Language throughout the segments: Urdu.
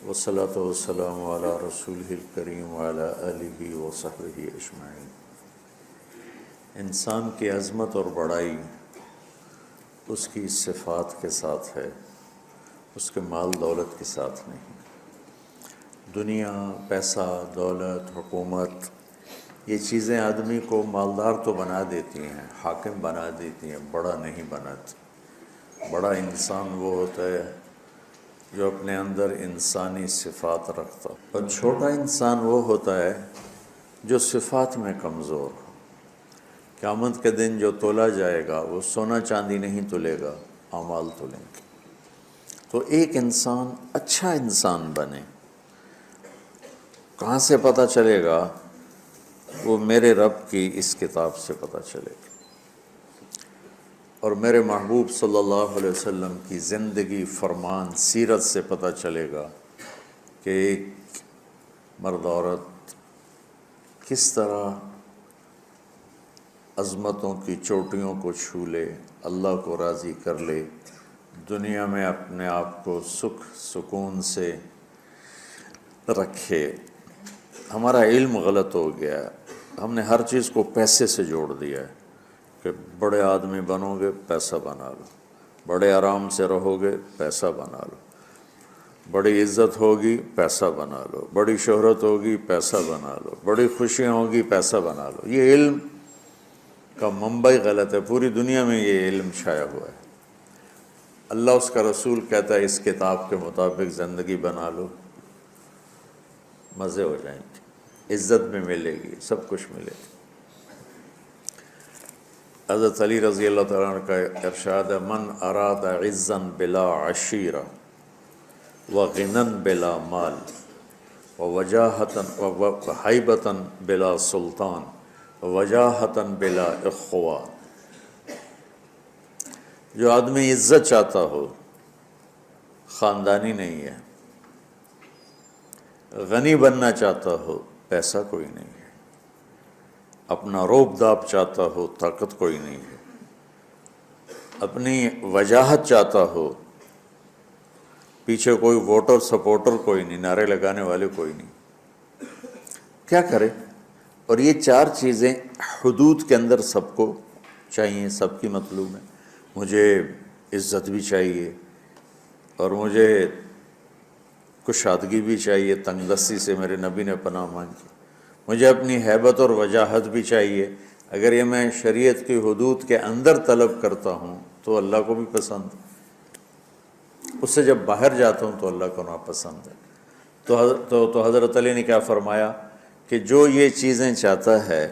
والصلاة والسلام علی رسولہ الکریم وعلی آلہ وصحبہ اجمعین۔ انسان کی عظمت اور بڑائی اس کی صفات کے ساتھ ہے، اس کے مال دولت کے ساتھ نہیں۔ دنیا، پیسہ، دولت، حکومت، یہ چیزیں آدمی کو مالدار تو بنا دیتی ہیں، حاکم بنا دیتی ہیں، بڑا نہیں بناتی۔ بڑا انسان وہ ہوتا ہے جو اپنے اندر انسانی صفات رکھتا، اور چھوٹا انسان وہ ہوتا ہے جو صفات میں کمزور ہو۔ قیامت کے دن جو تولا جائے گا وہ سونا چاندی نہیں تلے گا، اعمال تلیں گے۔ تو ایک انسان اچھا انسان بنے، کہاں سے پتہ چلے گا؟ وہ میرے رب کی اس کتاب سے پتہ چلے گا، اور میرے محبوب صلی اللہ علیہ وسلم کی زندگی، فرمان، سیرت سے پتہ چلے گا کہ ایک مرد عورت کس طرح عظمتوں کی چوٹیوں کو چھو لے، اللہ کو راضی کر لے، دنیا میں اپنے آپ کو سکھ سکون سے رکھے۔ ہمارا علم غلط ہو گیا ہے، ہم نے ہر چیز کو پیسے سے جوڑ دیا ہے کہ بڑے آدمی بنو گے پیسہ بنا لو، بڑے آرام سے رہو گے پیسہ بنا لو، بڑی عزت ہوگی پیسہ بنا لو، بڑی شہرت ہوگی پیسہ بنا لو، بڑی خوشیاں ہوگی پیسہ بنا لو۔ یہ علم کا منبع غلط ہے، پوری دنیا میں یہ علم چھایا ہوا ہے۔ اللہ، اس کا رسول کہتا ہے اس کتاب کے مطابق زندگی بنا لو، مزے ہو جائیں گے، عزت بھی ملے گی، سب کچھ ملے گا۔ حضرت علی رضی اللہ تعالیٰ عنہ کا ارشاد ہے، من اراد عزا بلا عشیرہ وغنى بلا مال وحیبۃ بلا سلطان وجاہۃ بلا اخوہ۔ جو آدمی عزت چاہتا ہو، خاندانی نہیں ہے، غنی بننا چاہتا ہو، پیسہ کوئی نہیں ہے، اپنا روب داب چاہتا ہو، طاقت کوئی نہیں ہے، اپنی وجاہت چاہتا ہو، پیچھے کوئی ووٹر سپورٹر کوئی نہیں، نعرے لگانے والے کوئی نہیں، کیا کرے؟ اور یہ چار چیزیں حدود کے اندر سب کو چاہیے، سب کی مطلوب ہے۔ مجھے عزت بھی چاہیے، اور مجھے کشادگی بھی چاہیے، تنگ دستی سے میرے نبی نے پناہ مانگی، مجھے اپنی ہیبت اور وجاہت بھی چاہیے۔ اگر یہ میں شریعت کی حدود کے اندر طلب کرتا ہوں تو اللہ کو بھی پسند ہے، اس سے جب باہر جاتا ہوں تو اللہ کو ناپسند ہے۔ تو حضرت علی نے کیا فرمایا کہ جو یہ چیزیں چاہتا ہے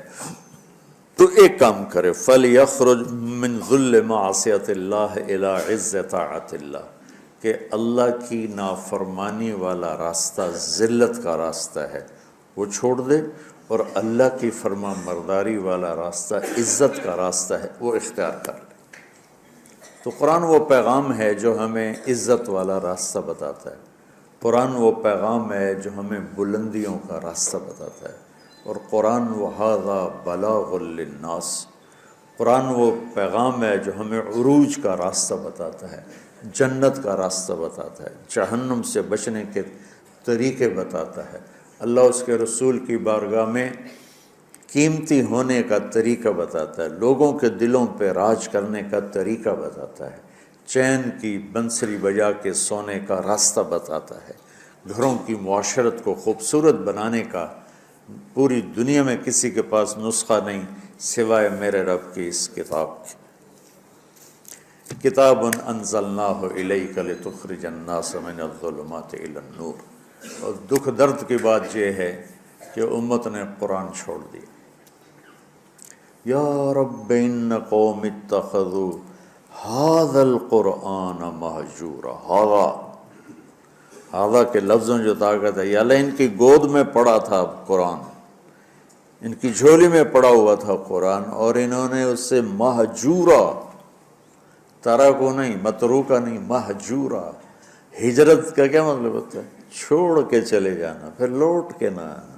تو ایک کام کرے، فَلْيَخْرُجْ مِنْ ذُلِّ مَعْصِيَةِ اللَّهِ إِلَىٰ عِزِّ طَاعَةِ اللَّهِ، کہ اللہ کی نافرمانی والا راستہ ذلت کا راستہ ہے، وہ چھوڑ دے، اور اللہ کی فرما برداری والا راستہ عزت کا راستہ ہے، وہ اختیار کر لے۔ تو قرآن وہ پیغام ہے جو ہمیں عزت والا راستہ بتاتا ہے، قرآن وہ پیغام ہے جو ہمیں بلندیوں کا راستہ بتاتا ہے، اور قرآن وَهَذَا بَلَاغٌ لِلنَّاسِ، قرآن وہ پیغام ہے جو ہمیں عروج کا راستہ بتاتا ہے، جنت کا راستہ بتاتا ہے، جہنم سے بچنے کے طریقے بتاتا ہے، اللہ اس کے رسول کی بارگاہ میں قیمتی ہونے کا طریقہ بتاتا ہے، لوگوں کے دلوں پہ راج کرنے کا طریقہ بتاتا ہے، چین کی بنسری بجا کے سونے کا راستہ بتاتا ہے، گھروں کی معاشرت کو خوبصورت بنانے کا پوری دنیا میں کسی کے پاس نسخہ نہیں سوائے میرے رب کی اس کتاب کی۔ کتاب انزلناہ الیک لتخرج الناس من الظلمات الی النور۔ اور دکھ درد کی بات یہ ہے کہ امت نے قرآن چھوڑ دیا۔ یا رب ان قوم اتخذوا ھذا القرآن مہجورا۔ ھذا کے لفظوں جو طاقت ہے، یا اللہ ان کی گود میں پڑا تھا قرآن، ان کی جھولی میں پڑا ہوا تھا قرآن، اور انہوں نے اس سے مہجورا، ترکو نہیں، متروکا نہیں، مہجورا۔ ہجرت کا کیا مطلب ہوتا ہے؟ چھوڑ کے چلے جانا، پھر لوٹ کے نہ آنا۔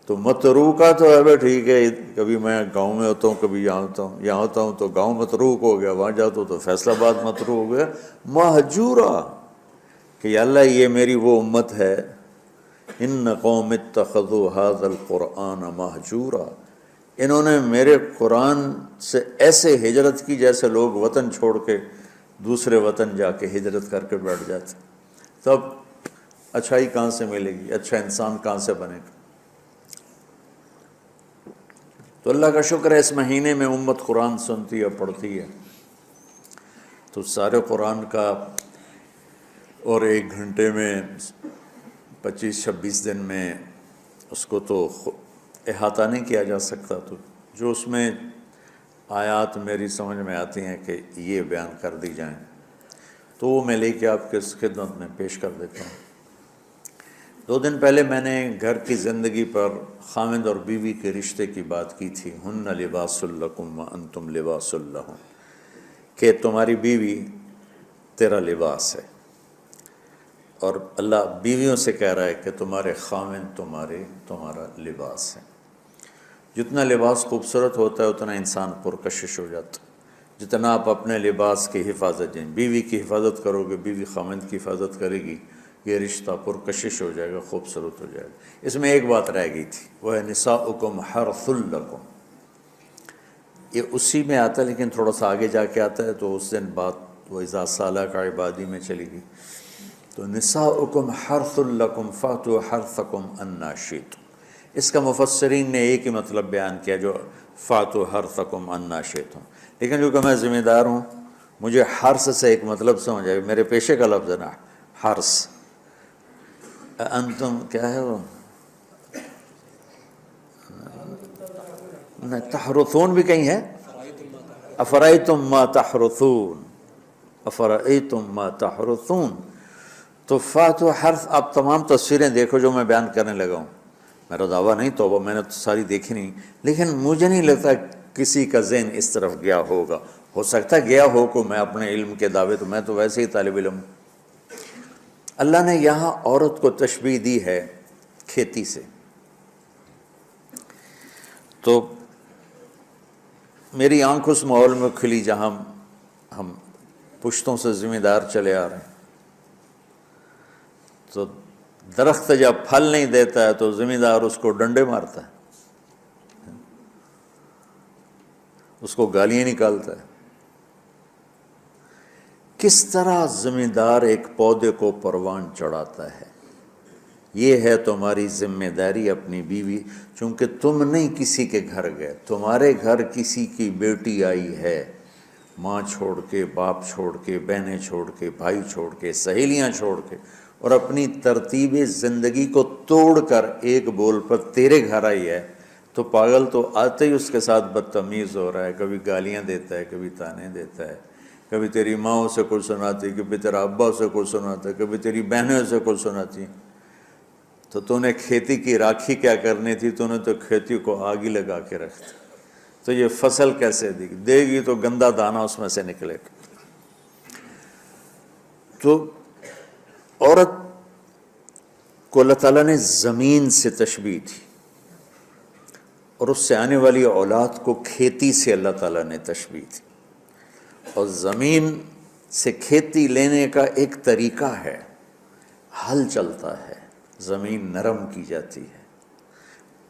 تو متروکا تو ہے ٹھیک ہے، کبھی میں گاؤں میں ہوتا ہوں، کبھی یہاں ہوتا ہوں، یہاں ہوتا ہوں تو گاؤں متروک ہو گیا، وہاں جاتا ہوں تو فیصل آباد متروک ہو گیا۔ مہجورا کہ یا اللہ یہ میری وہ امت ہے، ان قوم اتخذوا ھذا القرآن مہجورا، انہوں نے میرے قرآن سے ایسے ہجرت کی جیسے لوگ وطن چھوڑ کے دوسرے وطن جا کے ہجرت کر کے بیٹھ جاتے، تب اچھائی کہاں سے ملے گی، اچھا انسان کہاں سے بنے گا؟ تو اللہ کا شکر ہے اس مہینے میں امت قرآن سنتی ہے، پڑھتی ہے، تو سارے قرآن کا اور 1 گھنٹے میں 25-26 دن میں اس کو تو احاطہ نہیں کیا جا سکتا، تو جو اس میں آیات میری سمجھ میں آتی ہیں کہ یہ بیان کر دی جائیں تو وہ میں لے کے آپ کے خدمت میں پیش کر دیتا ہوں۔ 2 دن پہلے میں نے گھر کی زندگی پر خاوند اور بیوی کے رشتے کی بات کی تھی، ہن لباس لکم وانتم لباس لہن، کہ تمہاری بیوی تیرا لباس ہے، اور اللہ بیویوں سے کہہ رہا ہے کہ تمہارے خاوند تمہارا لباس ہے۔ جتنا لباس خوبصورت ہوتا ہے اتنا انسان پرکشش ہو جاتا ہے، جتنا آپ اپنے لباس کی حفاظت دیں، بیوی کی حفاظت کرو گے، بیوی خاوند کی حفاظت کرے گی، یہ رشتہ پرکشش ہو جائے گا، خوبصورت ہو جائے گا۔ اس میں ایک بات رہ گئی تھی، وہ ہے نساؤکم حرث لکم، یہ اسی میں آتا ہے لیکن تھوڑا سا آگے جا کے آتا ہے، تو اس دن بات وہ اذا سالک عبادی میں چلی گئی۔ تو نساؤکم حرث لکم فاتوا حرثکم انا شئتم، اس کا مفسرین نے ایک ہی مطلب بیان کیا جو فاتوا حرثکم انا شئتم، لیکن چونکہ میں ذمہ دار ہوں مجھے حرث سے ایک مطلب سمجھ آئے، میرے پیشے کا لفظ ہے نا حرث، انتم کیا ہے وہ تحرثون بھی کہیں ہے، افرأیتم ما تحرثون، افرأیتم ما تحرثون، تو فاتوا حرث، آپ تمام تصویریں دیکھو جو میں بیان کرنے لگا ہوں، میرا دعویٰ نہیں، توبہ میں نے تو ساری دیکھی نہیں، لیکن مجھے نہیں لگتا کسی کا ذہن اس طرف گیا ہوگا، ہو سکتا گیا ہو کو میں اپنے علم کے دعوے، تو میں تو ویسے ہی طالب علم ہوں۔ اللہ نے یہاں عورت کو تشبیہ دی ہے کھیتی سے، تو میری آنکھ اس ماحول میں کھلی جہاں ہم پشتوں سے ذمہ دار چلے آ رہے ہیں، تو درخت جب پھل نہیں دیتا ہے تو ذمہ دار اس کو ڈنڈے مارتا ہے، اس کو گالیاں نکالتا ہے۔ کس طرح ذمہ دار ایک پودے کو پروان چڑھاتا ہے، یہ ہے تمہاری ذمہ داری اپنی بیوی، چونکہ تم نہیں کسی کے گھر گئے، تمہارے گھر کسی کی بیٹی آئی ہے، ماں چھوڑ کے، باپ چھوڑ کے، بہنیں چھوڑ کے، بھائی چھوڑ کے، سہیلیاں چھوڑ کے، اور اپنی ترتیب زندگی کو توڑ کر ایک بول پر تیرے گھر آئی ہے، تو پاگل تو آتے ہی اس کے ساتھ بدتمیز ہو رہا ہے، کبھی گالیاں دیتا ہے، کبھی تانے دیتا ہے، کبھی تیری ماں اسے کچھ سناتی، کبھی تیرا ابا اسے کچھ سناتا ہے، کبھی تیری بہنیں اسے کچھ سناتی ہیں۔ تو نے کھیتی کی راکھی کیا کرنی تھی، تو نے تو کھیتی کو آگ ہی لگا کے رکھ دی، تو یہ فصل کیسے دے گی، تو گندا دانہ اس میں سے نکلے گا۔ تو عورت کو اللہ تعالیٰ نے زمین سے تشبیہ تھی، اور اس سے آنے والی اولاد کو کھیتی سے اللہ تعالیٰ نے تشبیہ تھی، اور زمین سے کھیتی لینے کا ایک طریقہ ہے، ہل چلتا ہے، زمین نرم کی جاتی ہے،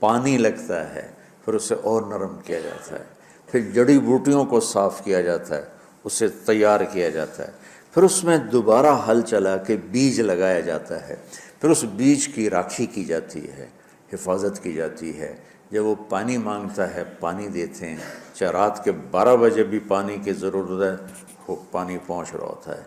پانی لگتا ہے، پھر اسے اور نرم کیا جاتا ہے، پھر جڑی بوٹیوں کو صاف کیا جاتا ہے، اسے تیار کیا جاتا ہے، پھر اس میں دوبارہ ہل چلا کے بیج لگایا جاتا ہے، پھر اس بیج کی راکھی کی جاتی ہے، حفاظت کی جاتی ہے، جب وہ پانی مانگتا ہے پانی دیتے ہیں، چاہے رات کے 12 بجے بھی پانی کی ضرورت ہے وہ پانی پہنچ رہا ہوتا ہے،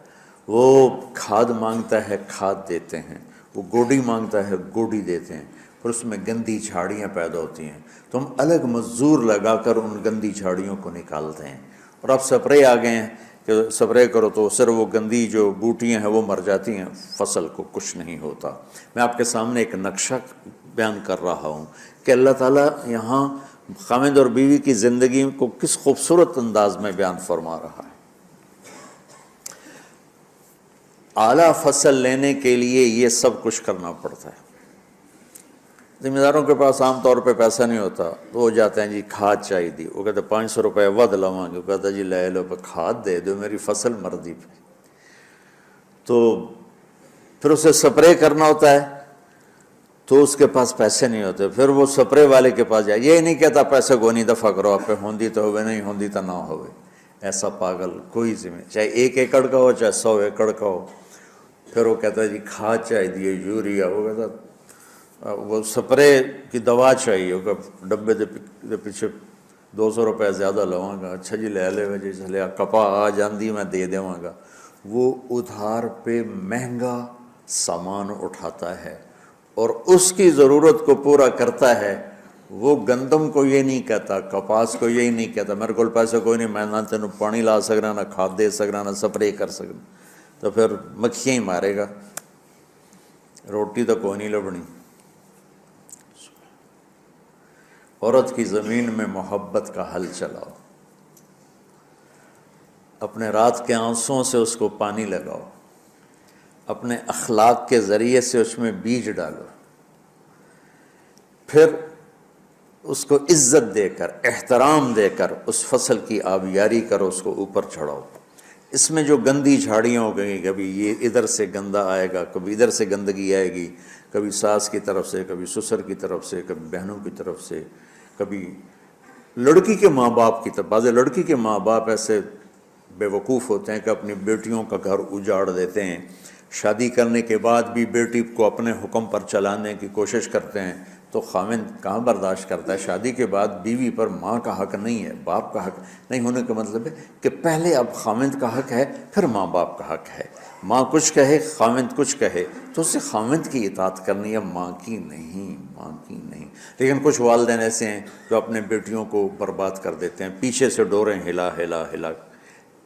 وہ کھاد مانگتا ہے کھاد دیتے ہیں، وہ گوڈی مانگتا ہے گوڈی دیتے ہیں، پھر اس میں گندی جھاڑیاں پیدا ہوتی ہیں تو ہم الگ مزدور لگا کر ان گندی جھاڑیوں کو نکالتے ہیں، اور اب سپرے آ گئے ہیں کہ سپرے کرو تو صرف وہ گندی جو بوٹیاں ہیں وہ مر جاتی ہیں، فصل کو کچھ نہیں ہوتا۔ میں آپ کے سامنے ایک نقشہ بیان کر رہا ہوں کہ اللہ تعالیٰ یہاں خاوند اور بیوی کی زندگی کو کس خوبصورت انداز میں بیان فرما رہا ہے۔ اعلیٰ فصل لینے کے لیے یہ سب کچھ کرنا پڑتا ہے۔ ذمہ داروں کے پاس عام طور پہ پیسہ نہیں ہوتا، تو وہ جاتے ہیں جی کھاد چاہیے دی، وہ کہتے ہیں 500 روپے ود لواں گے، وہ کہتا ہے جی لے لو، پہ کھاد دے دو، میری فصل مر دی پہ۔ تو پھر اسے سپرے کرنا ہوتا ہے تو اس کے پاس پیسے نہیں ہوتے، پھر وہ سپرے والے کے پاس جائے، یہ نہیں کہتا پیسے کو نہیں دفع کرو آپ پہ، ہوندی تو ہوئے نہیں ہوندی تو نہ ہوئے۔ ایسا پاگل کوئی زمین، چاہے 1 ایکڑ کا ہو چاہے 100 ایکڑ کا ہو، پھر وہ کہتا ہے جی کھاد چاہیے، یوریا، وہ کہتا وہ سپرے کی دوا چاہیے، وہ ڈبے دے پیچھے 200 روپے زیادہ لواں گا، اچھا جی لے لے جی چلے کپا آ جاندی میں دے دیواں گا۔ وہ ادھار پہ مہنگا سامان اٹھاتا ہے اور اس کی ضرورت کو پورا کرتا ہے۔ وہ گندم کو یہ نہیں کہتا، کپاس کو یہی نہیں کہتا میرے کو پیسے کوئی نہیں، میں نہ تینوں پانی لا سکنا، نہ کھاد دے سکنا، نہ سپرے کر سکنا، تو پھر مکھیاں ہی مارے گا، روٹی تو کوئی نہیں لبنی۔ عورت کی زمین میں محبت کا حل چلاؤ، اپنے رات کے آنسوؤں سے اس کو پانی لگاؤ، اپنے اخلاق کے ذریعے سے اس میں بیج ڈالو، پھر اس کو عزت دے کر، احترام دے کر اس فصل کی آبیاری کرو، اس کو اوپر چڑھاؤ۔ اس میں جو گندی جھاڑیاں ہو گئی، کبھی یہ ادھر سے گندا آئے گا، کبھی ادھر سے گندگی آئے گی، کبھی ساس کی طرف سے، کبھی سسر کی طرف سے، کبھی بہنوں کی طرف سے، کبھی لڑکی کے ماں باپ کی طرف۔ بعض لڑکی کے ماں باپ ایسے بے وقوف ہوتے ہیں کہ اپنی بیٹیوں کا گھر اجاڑ دیتے ہیں، شادی کرنے کے بعد بھی بیٹی کو اپنے حکم پر چلانے کی کوشش کرتے ہیں، تو خاوند کہاں برداشت کرتا ہے؟ شادی کے بعد بیوی پر ماں کا حق نہیں ہے، باپ کا حق نہیں ہونے کا مطلب ہے کہ پہلے اب خاوند کا حق ہے، پھر ماں باپ کا حق ہے۔ ماں کچھ کہے، خاوند کچھ کہے، تو اسے خاوند کی اطاعت کرنی ہے، ماں کی نہیں، ماں کی نہیں۔ لیکن کچھ والدین ایسے ہیں جو اپنے بیٹیوں کو برباد کر دیتے ہیں، پیچھے سے ڈوریں ہلا ہلا ہلا،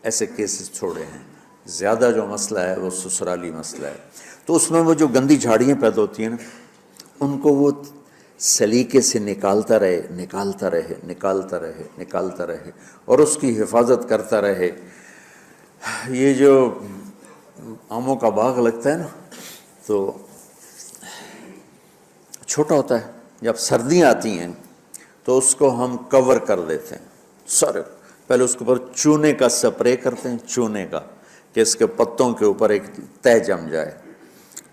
ایسے کیسز چھوڑے ہیں۔ زیادہ جو مسئلہ ہے وہ سسرالی مسئلہ ہے، تو اس میں وہ جو گندی جھاڑیاں پیدا ہوتی ہیں نا، ان کو وہ سلیقے سے نکالتا رہے، نکالتا رہے، نکالتا رہے، نکالتا رہے، اور اس کی حفاظت کرتا رہے۔ یہ جو آموں کا باغ لگتا ہے نا، تو چھوٹا ہوتا ہے، جب سردیاں آتی ہیں تو اس کو ہم کور کر دیتے ہیں سارے، پہلے اس کے اوپر چونے کا سپرے کرتے ہیں، چونے کا، کہ اس کے پتوں کے اوپر ایک تہ جم جائے،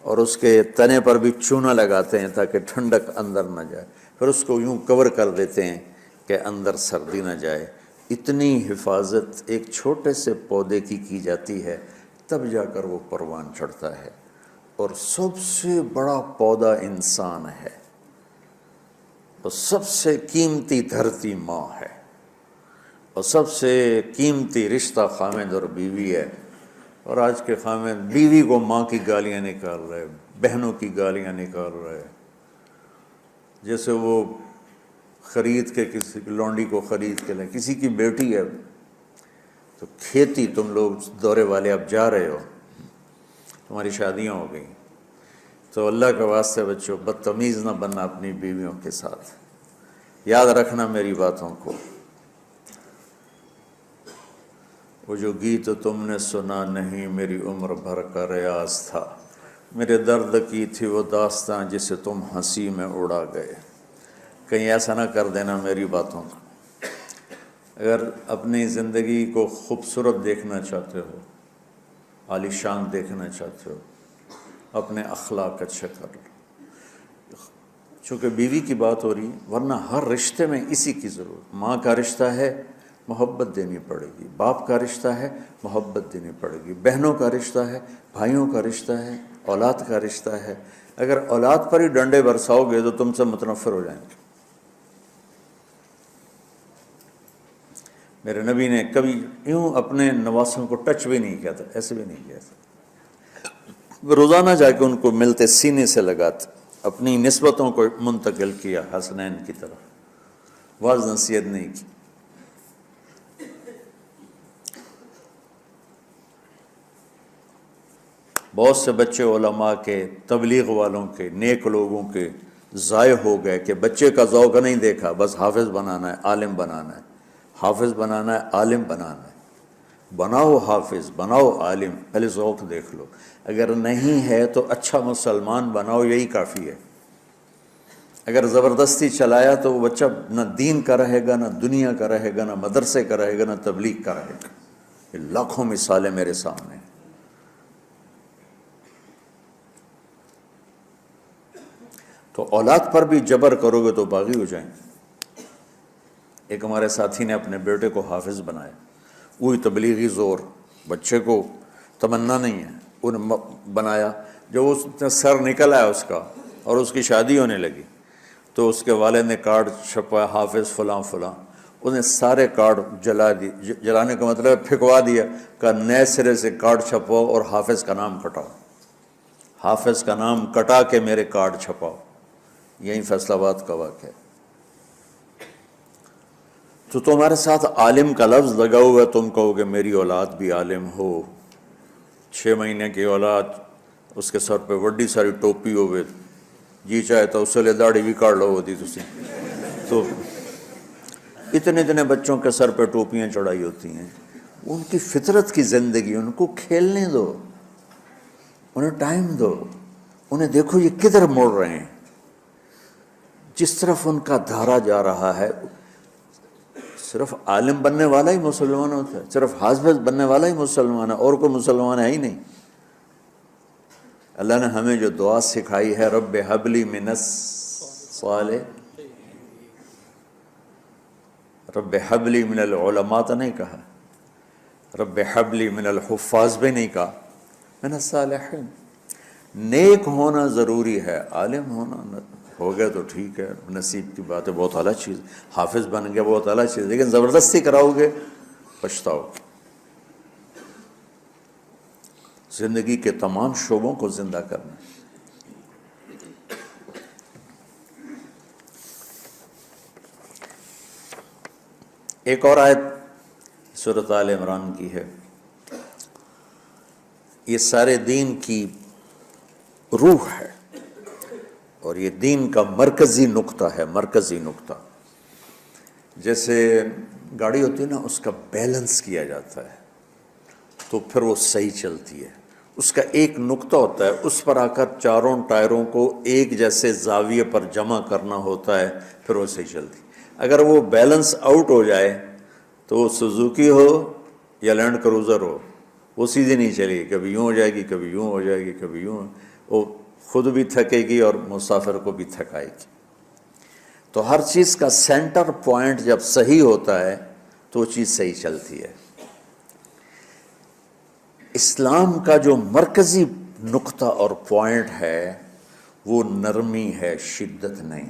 اور اس کے تنے پر بھی چونا لگاتے ہیں تاکہ ٹھنڈک اندر نہ جائے، پھر اس کو یوں کور کر دیتے ہیں کہ اندر سردی نہ جائے۔ اتنی حفاظت ایک چھوٹے سے پودے کی جاتی ہے، تب جا کر وہ پروان چڑھتا ہے۔ اور سب سے بڑا پودا انسان ہے، اور سب سے قیمتی دھرتی ماں ہے، اور سب سے قیمتی رشتہ خاوند اور بیوی ہے۔ اور آج کے خاوند بیوی کو ماں کی گالیاں نکال رہے، بہنوں کی گالیاں نکال رہے، جیسے وہ خرید کے کسی لونڈی کو خرید کے لیں، کسی کی بیٹی ہے تو کھیتی، تم لوگ دورے والے اب جا رہے ہو، تمہاری شادیاں ہو گئیں، تو اللہ کے واسطے بچوں بدتمیز نہ بننا اپنی بیویوں کے ساتھ، یاد رکھنا میری باتوں کو۔ وہ جو گیت تم نے سنا نہیں میری عمر بھر کا ریاض تھا، میرے درد کی تھی وہ داستاں جسے تم ہنسی میں اڑا گئے۔ کہیں ایسا نہ کر دینا میری باتوں کا۔ اگر اپنی زندگی کو خوبصورت دیکھنا چاہتے ہو، عالی شان دیکھنا چاہتے ہو، اپنے اخلاق اچھے کر لو۔ چونکہ بیوی کی بات ہو رہی ہے، ورنہ ہر رشتے میں اسی کی ضرورت۔ ماں کا رشتہ ہے، محبت دینی پڑے گی، باپ کا رشتہ ہے، محبت دینی پڑے گی، بہنوں کا رشتہ ہے، بھائیوں کا رشتہ ہے، اولاد کا رشتہ ہے۔ اگر اولاد پر ہی ڈنڈے برساؤ گے تو تم سے متنفر ہو جائیں گے۔ میرے نبی نے کبھی یوں اپنے نواسوں کو ٹچ بھی نہیں کیا تھا، ایسے بھی نہیں کیا تھا، روزانہ جا کے ان کو ملتے، سینے سے لگاتے، اپنی نسبتوں کو منتقل کیا حسنین کی طرف، واعظ نصیحت نہیں کی۔ بہت سے بچے علماء کے، تبلیغ والوں کے، نیک لوگوں کے ضائع ہو گئے کہ بچے کا ذوق نہیں دیکھا، بس حافظ بنانا ہے، عالم بنانا ہے، حافظ بنانا ہے، عالم بنانا ہے۔ بناؤ حافظ، بناؤ عالم، پہلے ذوق دیکھ لو۔ اگر نہیں ہے تو اچھا مسلمان بناؤ، یہی کافی ہے۔ اگر زبردستی چلایا تو وہ بچہ نہ دین کا رہے گا، نہ دنیا کا رہے گا، نہ مدرسے کا رہے گا، نہ تبلیغ کا رہے گا۔ یہ لاکھوں مثالیں میرے سامنے ہیں۔ تو اولاد پر بھی جبر کرو گے تو باغی ہو جائیں گے۔ ایک ہمارے ساتھی نے اپنے بیٹے کو حافظ بنایا، وہی تبلیغی زور، بچے کو تمنا نہیں ہے، انہیں بنایا۔ جب اس نے سر نکل آیا اس کا اور اس کی شادی ہونے لگی تو اس کے والد نے کارڈ چھپایا، حافظ فلاں فلاں، اس نے سارے کارڈ جلا دیے۔ جلانے کا مطلب ہے پھینکوا دیا، کہ نئے سرے سے کارڈ چھپاؤ اور حافظ کا نام کٹاؤ، حافظ کا نام کٹا کے میرے کارڈ چھپاؤ۔ یہی فیصل آباد کا واقعہ ہے۔ تو تمہارے ساتھ عالم کا لفظ لگا ہوا ہے، تم کہو گے میری اولاد بھی عالم ہو، 6 مہینے کی اولاد، اس کے سر پہ بڑی ساری ٹوپی ہوئے، جی چاہے تو اس سے داڑھی بھی کاٹ لو ہوتی تسی۔ تو اتنے بچوں کے سر پہ ٹوپیاں چڑھائی ہوتی ہیں، ان کی فطرت کی زندگی، ان کو کھیلنے دو، انہیں ٹائم دو، انہیں دیکھو یہ کدھر موڑ رہے ہیں، جس طرف ان کا دھارا جا رہا ہے۔ صرف عالم بننے والا ہی مسلمان ہوتا ہے، صرف حافظ بننے والا ہی مسلمان ہے، اور کوئی مسلمان ہے ہی نہیں۔ اللہ نے ہمیں جو دعا سکھائی ہے، رب ہب لی من الصالح، رب حب لی من العلماء تو نہیں کہا، رب حب لی من الحفاظ بھی نہیں کہا، من الصالحین۔ نیک ہونا ضروری ہے، عالم ہونا ہو گیا تو ٹھیک ہے، نصیب کی بات ہے، بہت اعلیٰ چیز، حافظ بن گیا بہت اعلیٰ چیز، لیکن زبردستی کراؤ گے پچھتاؤ۔ زندگی کے تمام شعبوں کو زندہ کرنا۔ ایک اور آیت سورۃ آل عمران کی ہے، یہ سارے دین کی روح ہے، اور یہ دین کا مرکزی نقطہ ہے، مرکزی نقطہ۔ جیسے گاڑی ہوتی ہے نا، اس کا بیلنس کیا جاتا ہے تو پھر وہ صحیح چلتی ہے۔ اس کا ایک نقطہ ہوتا ہے، اس پر آ کر چاروں ٹائروں کو ایک جیسے زاویے پر جمع کرنا ہوتا ہے، پھر وہ صحیح چلتی۔ اگر وہ بیلنس آؤٹ ہو جائے تو وہ سوزوکی ہو یا لینڈ کروزر ہو، وہ سیدھی نہیں چلے گی، کبھی یوں ہو جائے گی، کبھی یوں ہو جائے گی، کبھی یوں، وہ خود بھی تھکے گی اور مسافر کو بھی تھکائے گی۔ تو ہر چیز کا سینٹر پوائنٹ جب صحیح ہوتا ہے تو وہ چیز صحیح چلتی ہے۔ اسلام کا جو مرکزی نقطہ اور پوائنٹ ہے وہ نرمی ہے، شدت نہیں،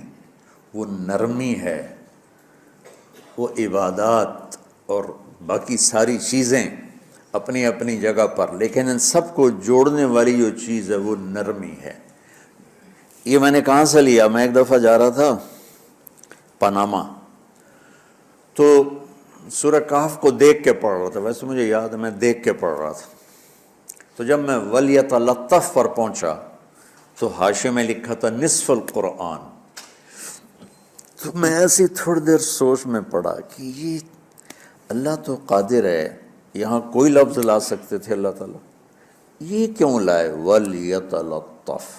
وہ نرمی ہے، وہ عبادات اور باقی ساری چیزیں اپنی اپنی جگہ پر، لیکن ان سب کو جوڑنے والی جو چیز ہے وہ نرمی ہے۔ یہ میں نے کہاں سے لیا؟ میں ایک دفعہ جا رہا تھا پاناما، تو سورہ کہف کو دیکھ کے پڑھ رہا تھا، ویسے مجھے یاد ہے میں دیکھ کے پڑھ رہا تھا۔ تو جب میں وَلْيَتَلَطَّفْ پر پہنچا تو حاشیے میں لکھا تھا نصف القرآن۔ تو میں ایسی تھوڑی دیر سوچ میں پڑا کہ یہ اللہ تو قادر ہے، یہاں کوئی لفظ لا سکتے تھے اللہ تعالیٰ، یہ کیوں لائے وَلْيَتَلَطَّفْ؟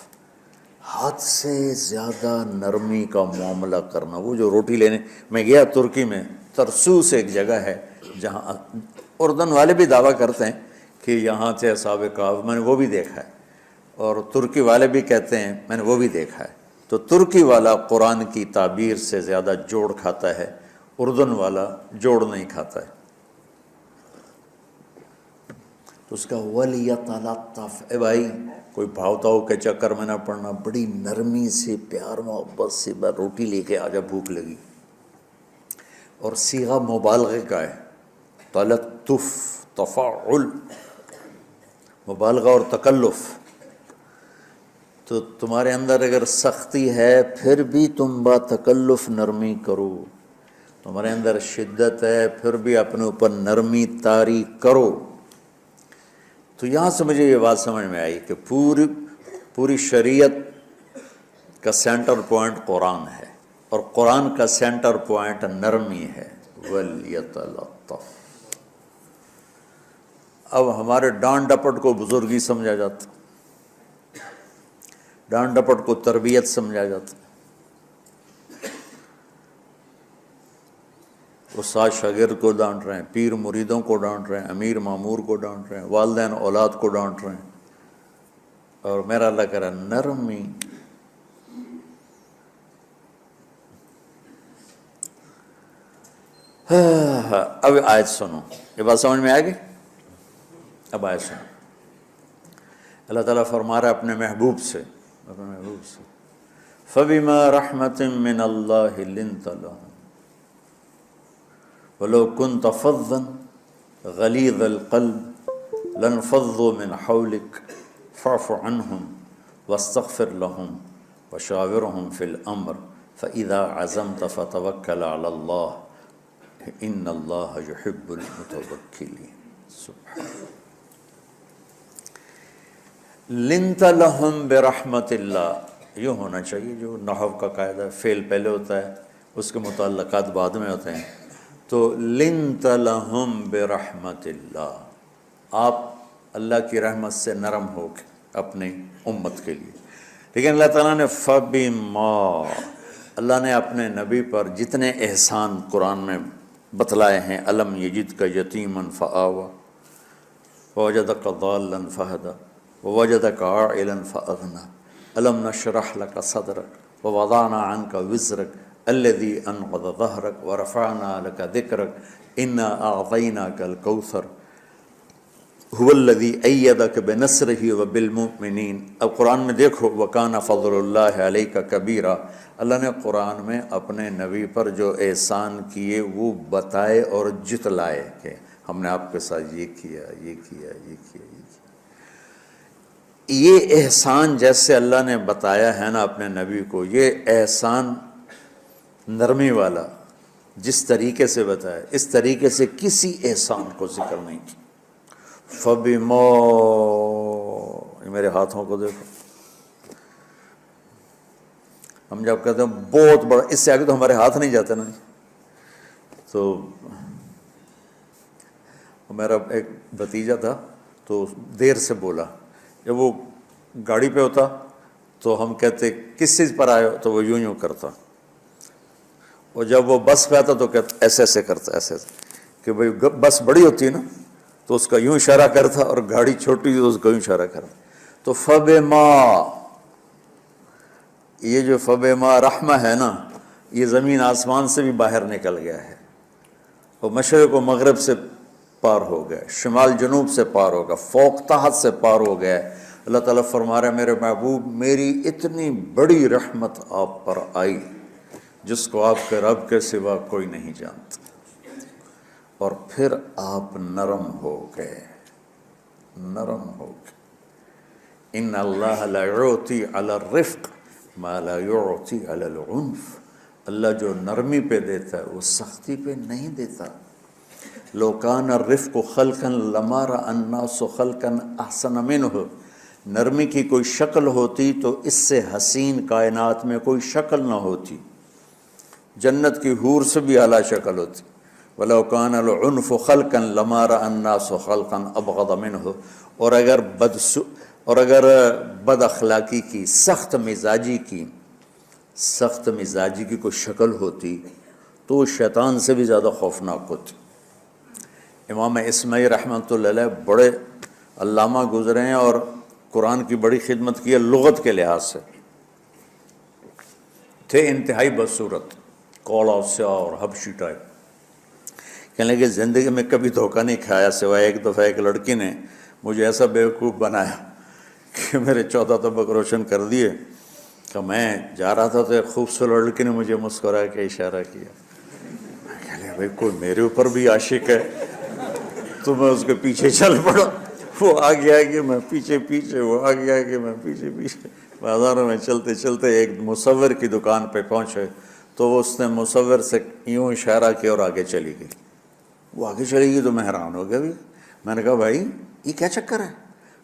حد سے زیادہ نرمی کا معاملہ کرنا۔ وہ جو روٹی لینے میں گیا ترکی میں، ترسوس ایک جگہ ہے جہاں اردن والے بھی دعویٰ کرتے ہیں کہ یہاں تھے اصحاب کہف، میں نے وہ بھی دیکھا ہے، اور ترکی والے بھی کہتے ہیں میں نے وہ بھی دیکھا ہے۔ تو ترکی والا قرآن کی تعبیر سے زیادہ جوڑ کھاتا ہے، اردن والا جوڑ نہیں کھاتا ہے۔ تو اس کا وَلْيَتَلَطَّفْ، اے بھائی کوئی بھاؤ تاؤ کے چکر میں نہ پڑنا، بڑی نرمی سے پیار محبت سے بس روٹی لے کے آجا، بھوک لگی۔ اور صیغہ مبالغے کا ہے، تلطف، تفاعل، مبالغہ اور تکلف۔ تو تمہارے اندر اگر سختی ہے پھر بھی تم با تکلف نرمی کرو، تمہارے اندر شدت ہے پھر بھی اپنے اوپر نرمی طاری کرو۔ تو یہاں سے مجھے یہ بات سمجھ میں آئی کہ پوری شریعت کا سینٹر پوائنٹ قرآن ہے، اور قرآن کا سینٹر پوائنٹ نرمی ہے، وَلْيَتَلَطَّفْ۔ اب ہمارے ڈانٹ ڈپٹ کو بزرگی سمجھا جاتا، ڈانٹ ڈپٹ کو تربیت سمجھا جاتا، استاد شاگرد کو ڈانٹ رہے ہیں، پیر مریدوں کو ڈانٹ رہے ہیں، امیر مامور کو ڈانٹ رہے ہیں، والدین اولاد کو ڈانٹ رہے ہیں، اور میرا اللہ کہہ رہا ہے نرمی، اب آیت سنو، یہ بات سمجھ میں آئے گی؟ اب آیت سنو، اللہ تعالیٰ فرما رہا ہے اپنے محبوب سے، فَبِمَا رَحْمَةٍ مِّنَ اللَّهِ لِنْتَ لَهُمْ وَلَوْ كُنْتَ فَظًّا غَلِيظَ الْقَلْبِ لَانفَضُّوا مِنْ حَوْلِكَ فَاعْفُ عَنْهُمْ وَاسْتَغْفِرْ لَهُمْ وَشَاوِرْهُمْ فِي الْأَمْرِ فَإِذَا عَزَمْتَ فَتَوَكَّلْ عَلَى اللَّهِ إِنَّ اللَّهَ يُحِبُّ الْمُتَوَكِّلِينَ۔ سبحان لِنْتَ لَهُمْ بِرَحْمَةِ اللَّهِ، یوں ہونا چاہیے، جو نحو کا قاعدہ فعل پہلے ہوتا ہے اس کے متعلقات بعد میں ہوتے ہیں، تو لِنْتَ لَهُمْ بِرَحْمَةِ اللَّهِ، آپ اللہ کی رحمت سے نرم ہو کے اپنی امت کے لیے۔ لیکن اللہ تعالیٰ نے فَبِمَا، اللہ نے اپنے نبی پر جتنے احسان قرآن میں بتلائے ہیں، الم یجدک یتیما فآویٰ ووجدک ضالا فہدیٰ ووجدک عائلا فأغنیٰ الم نشرح لک صدرک ووضعنا عنک وزرک الذی انقض ظہرک ورفعنا لک ذکرک انا اعطیناک الکوثر هو الذی ایدک بنصرہ وبالمؤمنین۔ اب قرآن میں دیکھو، وکان فضل اللہ علیک کبیرا، اللہ نے قرآن میں اپنے نبی پر جو احسان کیے وہ بتائے اور جتلائے کہ ہم نے آپ کے ساتھ یہ کیا، یہ کیا، یہ کیا، یہ کیا۔ یہ احسان جیسے اللہ نے بتایا ہے نا اپنے نبی کو، یہ احسان نرمی والا جس طریقے سے بتایا، اس طریقے سے کسی احسان کو ذکر نہیں کیا۔ فَبِمَا، یہ میرے ہاتھوں کو دیکھو، ہم جب کہتے ہیں بہت بڑا، اس سے آگے تو ہمارے ہاتھ نہیں جاتے نا۔ تو میرا ایک بھتیجا تھا تو دیر سے بولا، جب وہ گاڑی پہ ہوتا تو ہم کہتے کس چیز پر آئے ہو، تو وہ یوں یوں کرتا، اور جب وہ بس پہ آتا تو کہتا ایسے ایسے کرتا، ایسے ایسے، کہ بھئی بس بڑی ہوتی ہے نا تو اس کا یوں اشارہ کرتا، اور گاڑی چھوٹی تو اس کا یوں اشارہ کرتا۔ تو فَبِمَا، یہ جو فَبِمَا رحمہ ہے نا، یہ زمین آسمان سے بھی باہر نکل گیا ہے، اور مشرق و مغرب سے پار ہو گیا، شمال جنوب سے پار ہو گیا، فوق تحت سے پار ہو گیا۔ اللہ تعالیٰ فرما رہا ہے میرے محبوب، میری اتنی بڑی رحمت آپ پر آئی جس کو آپ کے رب کے سوا کوئی نہیں جانتا، اور پھر آپ نرم ہو گئے، نرم ہو گئے۔ ان اللہ لا یعطی علی الرفق ما لا یعطی علی العنف، اللہ جو نرمی پہ دیتا ہے وہ سختی پہ نہیں دیتا۔ لو کان الرفق خلقا لما رأى الناس خلقا احسن منہ، نرمی کی کوئی شکل ہوتی تو اس سے حسین کائنات میں کوئی شکل نہ ہوتی، جنت کی حور سے بھی اعلیٰ شکل ہوتی۔ وَلَوْ كَانَ الْعُنْفُ خَلْقًا لَمَا رَأَى النَّاسُ خَلْقًا أَبْغَضَ مِنْهُ، اور اگر بد اخلاقی کی، سخت مزاجی کی کوئی شکل ہوتی تو وہ شیطان سے بھی زیادہ خوفناک ہوتی۔ امام اسماعیل رحمۃ اللہ علیہ بڑے علامہ گزرے ہیں اور قرآن کی بڑی خدمت کی ہے، لغت کے لحاظ سے تھے انتہائی بدصورت، کوڑا سیاہ اور حبشی ٹائپ۔ کہنے لگے زندگی میں کبھی دھوکہ نہیں کھایا، سوائے ایک دفعہ ایک لڑکی نے مجھے ایسا بیوقوف بنایا کہ میرے 14 طبق روشن کر دیے، کہ میں جا رہا تھا تو ایک خوبصورت لڑکی نے مجھے مسکرا کے اشارہ کیا، میں کہہ لیا بھائی کوئی میرے اوپر بھی عاشق ہے، تو میں اس کے پیچھے چل پڑا، وہ آگے آگے میں پیچھے پیچھے، وہ آگے آگے میں پیچھے پیچھے، بازاروں میں چلتے چلتے ایک مصور کی دکان پہ پہنچے تو اس نے مصور سے یوں اشارہ کیا اور آگے چلی گئی۔ وہ آگے چلی گئی تو میں حیران ہو گیا، بھی میں نے کہا بھائی یہ کیا چکر ہے؟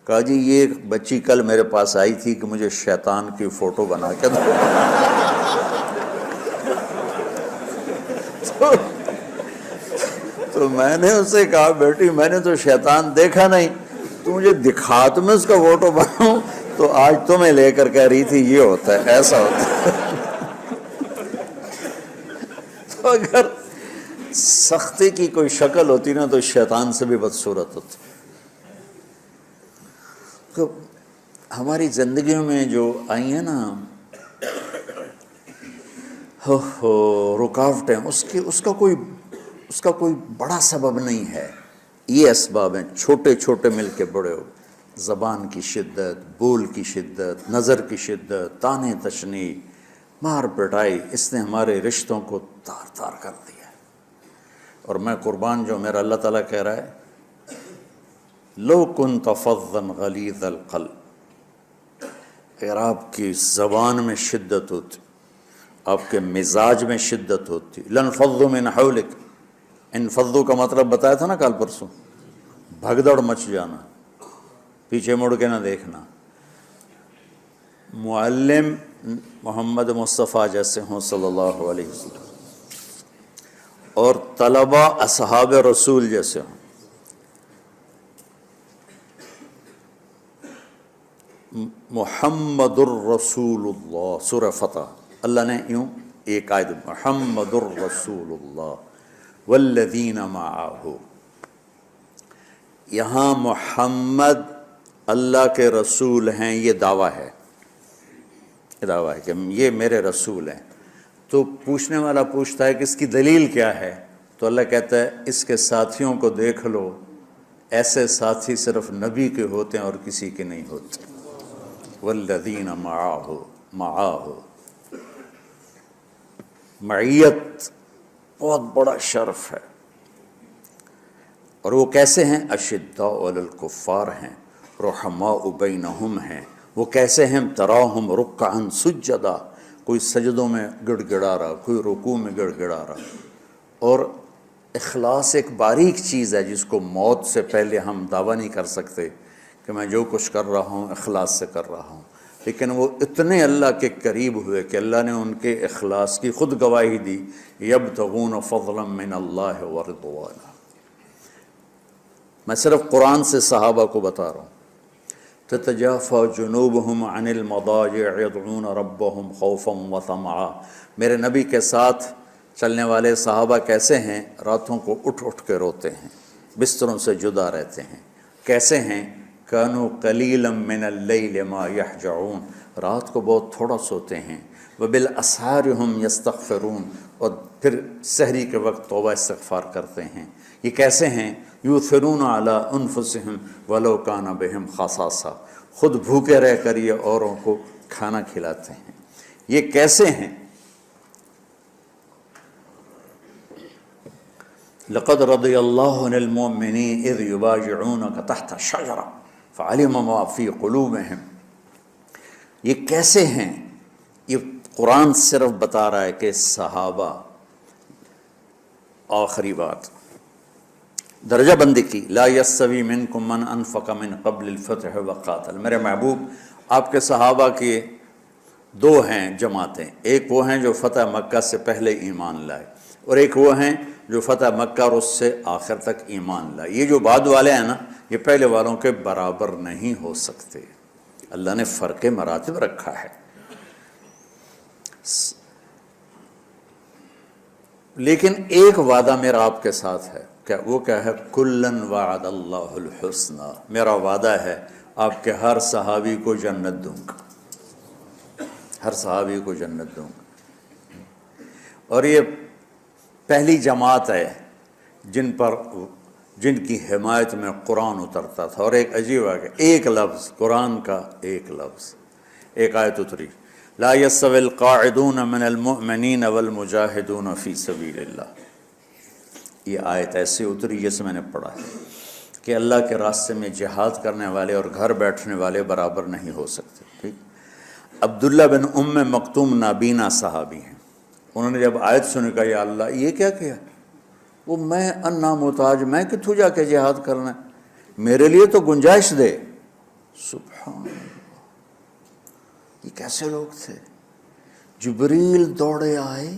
کہا جی یہ ایک بچی کل میرے پاس آئی تھی کہ مجھے شیطان کی فوٹو بنا کے دو۔ تو میں نے اس سے کہا بیٹی میں نے تو شیطان دیکھا نہیں، تو مجھے دکھا تو میں اس کا فوٹو بناؤں، تو آج تمہیں لے کر کہہ رہی تھی یہ ہوتا ہے، ایسا ہوتا ہے۔ تو اگر سختی کی کوئی شکل ہوتی نا تو شیطان سے بھی بدصورت ہوتی۔ تو ہماری زندگیوں میں جو آئی ہیں نا رکاوٹیں، اس کا کوئی اس کا کوئی بڑا سبب نہیں ہے، یہ اسباب ہیں چھوٹے چھوٹے مل کے بڑے ہو، زبان کی شدت، بول کی شدت، نظر کی شدت، طعنے تشنیع، مار پٹائی، اس نے ہمارے رشتوں کو تار تار کر دیا ہے۔ اور میں قربان جو میرا اللہ تعالیٰ کہہ رہا ہے، لو کنت فظا غلیظ القلب، اگر آپ کی زبان میں شدت ہوتی، آپ کے مزاج میں شدت ہوتی، لانفضوا من حولک، انفضوا کا مطلب بتایا تھا نا کل پرسوں، بھگدڑ مچ جانا، پیچھے مڑ کے نہ دیکھنا۔ معلم محمد مصطفیٰ جیسے ہوں صلی اللہ علیہ وسلم، اور طلبہ اصحاب رسول جیسے ہوں، محمد الرسول اللہ، سورہ فتح اللہ نے یوں ایک آیت، محمد الرسول اللہ والذین معہ، یہاں محمد اللہ کے رسول ہیں، یہ دعویٰ ہے، یہ دعویٰ ہے کہ یہ میرے رسول ہیں۔ تو پوچھنے والا پوچھتا ہے کہ اس کی دلیل کیا ہے؟ تو اللہ کہتا ہے اس کے ساتھیوں کو دیکھ لو، ایسے ساتھی صرف نبی کے ہوتے ہیں اور کسی کے نہیں ہوتے۔ والذین معہ، معیت بہت بڑا شرف ہے۔ اور وہ کیسے ہیں؟ اشداء علی الکفار ہیں، رحماء بینہم ہیں۔ وہ کیسے ہیں؟ تراہم رکعا سجدا، کوئی سجدوں میں گڑ گڑا رہا، کوئی رکوع میں گڑ گڑا رہا۔ اور اخلاص ایک باریک چیز ہے جس کو موت سے پہلے ہم دعویٰ نہیں کر سکتے کہ میں جو کچھ کر رہا ہوں اخلاص سے کر رہا ہوں، لیکن وہ اتنے اللہ کے قریب ہوئے کہ اللہ نے ان کے اخلاص کی خود گواہی دی، یبتغون فضلا من اللہ ورضوانا۔ میں صرف قرآن سے صحابہ کو بتا رہا ہوں، تتجافى جنوبهم عن المضاجع يدعون ربهم خوفا وطمعا۔ میرے نبی کے ساتھ چلنے والے صحابہ کیسے ہیں؟ راتوں کو اٹھ اٹھ کے روتے ہیں، بستروں سے جدا رہتے ہیں۔ کیسے ہیں؟ كانوا قليلا من الليل ما يهجعون، رات کو بہت تھوڑا سوتے ہیں۔ وبالاسحار هم يستغفرون، اور پھر سحری کے وقت توبہ استغفار کرتے ہیں۔ یہ کیسے ہیں؟ یؤثرون علی انفسہم ولو کان بہم خصاصہ، خود بھوکے رہ کر یہ اوروں کو کھانا کھلاتے ہیں۔ یہ کیسے ہیں؟ لقد رضی اللہ عن المؤمنین اذ یبایعونک تحت الشجرہ فعلم ما فی قلوبہم۔ یہ کیسے ہیں؟ یہ قرآن صرف بتا رہا ہے کہ صحابہ، آخری بات درجہ بندی کی، لا یستوی منکم من انفق من قبل الفتح وقاتل۔ میرے محبوب، آپ کے صحابہ کے دو ہیں جماعتیں، ایک وہ ہیں جو فتح مکہ سے پہلے ایمان لائے، اور ایک وہ ہیں جو فتح مکہ اور اس سے آخر تک ایمان لائے۔ یہ جو بعد والے ہیں نا، یہ پہلے والوں کے برابر نہیں ہو سکتے، اللہ نے فرق مراتب رکھا ہے۔ لیکن ایک وعدہ میرا آپ کے ساتھ ہے، وہ کیا ہے؟ کلن وعد اللہ الحسنى، میرا وعدہ ہے آپ کے ہر صحابی کو جنت دوں گا، ہر صحابی کو جنت دوں گا۔ اور یہ پہلی جماعت ہے جن کی حمایت میں قرآن اترتا تھا۔ اور ایک عجیب ہے کہ ایک لفظ قرآن کا، ایک لفظ، ایک آیت اتری، لا يستوي القاعدون من المؤمنین والمجاہدون فی سبیل اللہ۔ یہ آیت ایسے اتری جیسے میں نے پڑھا ہے کہ اللہ کے راستے میں جہاد کرنے والے اور گھر بیٹھنے والے برابر نہیں ہو سکتے۔ ٹھیک، عبداللہ بن ام مکتوم نابینا صحابی ہیں، انہوں نے جب آیت سنی کہا یا اللہ یہ کیا کیا؟ وہ میں انا محتاج، میں کتھوں جا کے جہاد کرنا ہے، میرے لیے تو گنجائش دے۔ سبحان اللہ، یہ کیسے لوگ تھے؟ جبریل دوڑے آئے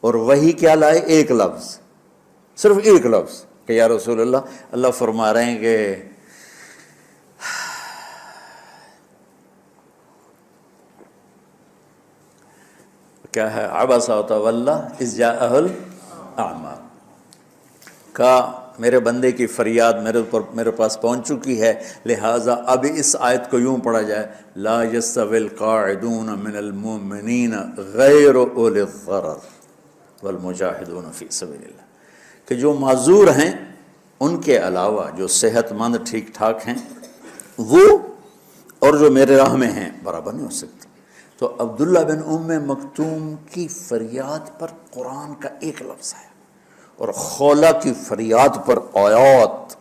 اور وہی کیا لائے؟ ایک لفظ، صرف ایک لفظ کہ یا رسول اللہ، اللہ فرما رہے ہیں کہ کیا ہے؟ عبس وتولی اذ جاءہ الاعمی، کہا میرے بندے کی فریاد میرے پاس پہنچ چکی ہے، لہٰذا اب اس آیت کو یوں پڑھا جائے، لا یستوی القاعدون من المؤمنین غیر اولی الضرر والمجاہدون فی سبیل اللہ، کہ جو معذور ہیں ان کے علاوہ جو صحت مند ٹھیک ٹھاک ہیں وہ اور جو میرے راہ میں ہیں برابر نہیں ہو سکتے۔ تو عبداللہ بن ام مکتوم کی فریاد پر قرآن کا ایک لفظ ہے، اور خولہ کی فریاد پر آیات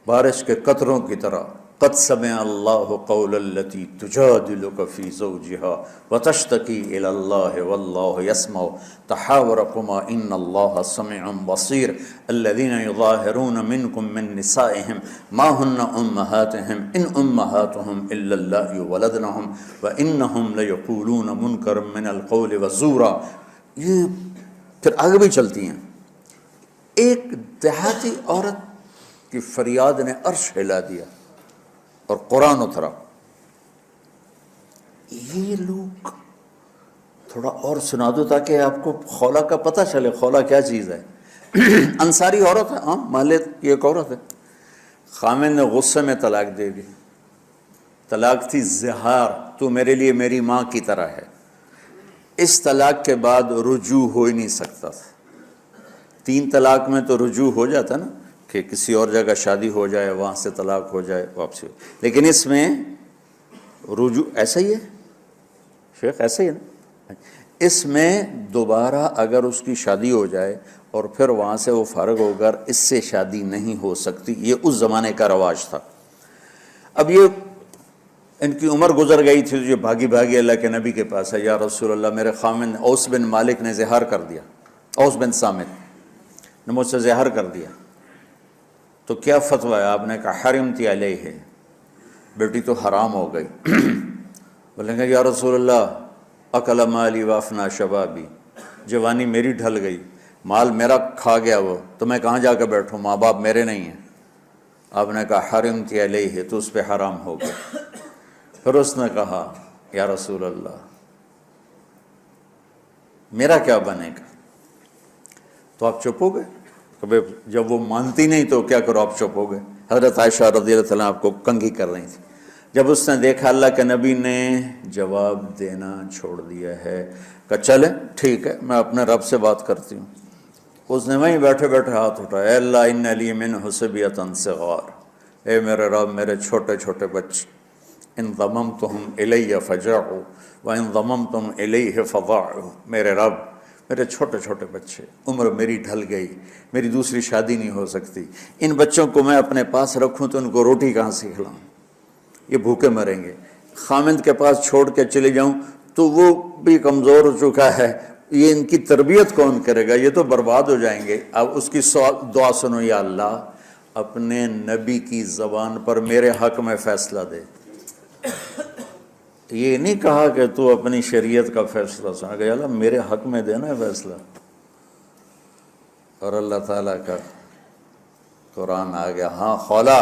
بارش کے قطروں کی طرح۔ قد سمع اللہ قول التی تجادلک فی زوجہا وتشتکی الی اللہ واللہ یسمع تحاورکما ان اللہ سمیع بصیر الذین یظاہرون منکم من نسائہم ما ہن امہاتہم ان امہاتہم الا اللہ ولدنہم وانہم لیقولون منکرا من القول وزورا۔ یہ پھر آگے بھی چلتی ہیں۔ ایک دیہاتی عورت کی فریاد نے عرش ہلا دیا اور قرآن اترا۔ یہ لوگ تھوڑا اور سنا دو تاکہ آپ کو خولہ کا پتہ چلے، خولہ کیا چیز ہے۔ انصاری عورت ہے، ہاں مالک کی ایک عورت ہے، خامن نے غصے میں طلاق دے دی۔ طلاق تھی زہار، تو میرے لیے میری ماں کی طرح ہے۔ اس طلاق کے بعد رجوع ہو ہی نہیں سکتا تھا۔ 3 طلاق میں تو رجوع ہو جاتا نا، کہ کسی اور جگہ شادی ہو جائے، وہاں سے طلاق ہو جائے، واپسی ہو، لیکن اس میں رجوع ایسا ہی ہے شیخ، ایسا ہی ہے نا۔ اس میں دوبارہ اگر اس کی شادی ہو جائے اور پھر وہاں سے وہ فارغ ہو کر اس سے شادی نہیں ہو سکتی، یہ اس زمانے کا رواج تھا۔ اب یہ ان کی عمر گزر گئی تھی، جو بھاگی بھاگی اللہ کے نبی کے پاس ہے، یا رسول اللہ میرے خامن اوس بن مالک نے زہار کر دیا، اوس بن صامت نے مجھ سے زہار کر دیا، تو کیا فتویٰ ہے؟ آپ نے کہا حرمتی علیہ، بیٹی تو حرام ہو گئی۔ بولیں گے یا رسول اللہ اکل مالی وافنا شبابی، جوانی میری ڈھل گئی، مال میرا کھا گیا وہ، تو میں کہاں جا کے بیٹھوں، ماں باپ میرے نہیں ہیں۔ آپ نے کہا حرمتی علیہ، تو اس پہ حرام ہو گیا۔ پھر اس نے کہا یا رسول اللہ میرا کیا بنے گا؟ تو آپ چپ ہو گئے؟ جب وہ مانتی نہیں تو کیا کرو، آپ چپ ہو گئے۔ حضرت عائشہ رضی اللہ عنہ آپ کو کنگھی کر رہی تھی۔ جب اس نے دیکھا اللہ کے نبی نے جواب دینا چھوڑ دیا ہے، کہ چلے ٹھیک ہے میں اپنے رب سے بات کرتی ہوں، اس نے وہیں بیٹھے بیٹھے ہاتھ اٹھایا، اے اللہ ان لی منہ صبیۃ صغار، اے میرے رب میرے چھوٹے چھوٹے بچے، ان ضممتہم الی فجعوا وان ضممتم الیہ فضاعوا، میرے رب میرے چھوٹے چھوٹے بچے، عمر میری ڈھل گئی، میری دوسری شادی نہیں ہو سکتی، ان بچوں کو میں اپنے پاس رکھوں تو ان کو روٹی کہاں سے کھلاؤں، یہ بھوکے مریں گے۔ خامند کے پاس چھوڑ کے چلے جاؤں تو وہ بھی کمزور ہو چکا ہے، یہ ان کی تربیت کون کرے گا، یہ تو برباد ہو جائیں گے۔ اب اس کی دعا سنو، یا اللہ اپنے نبی کی زبان پر میرے حق میں فیصلہ دے۔ یہ نہیں کہا کہ تو اپنی شریعت کا فیصلہ سنا، کہ اللہ میرے حق میں دینا ہے فیصلہ۔ اور اللہ تعالیٰ کا قرآن آ گیا، ہاں خولا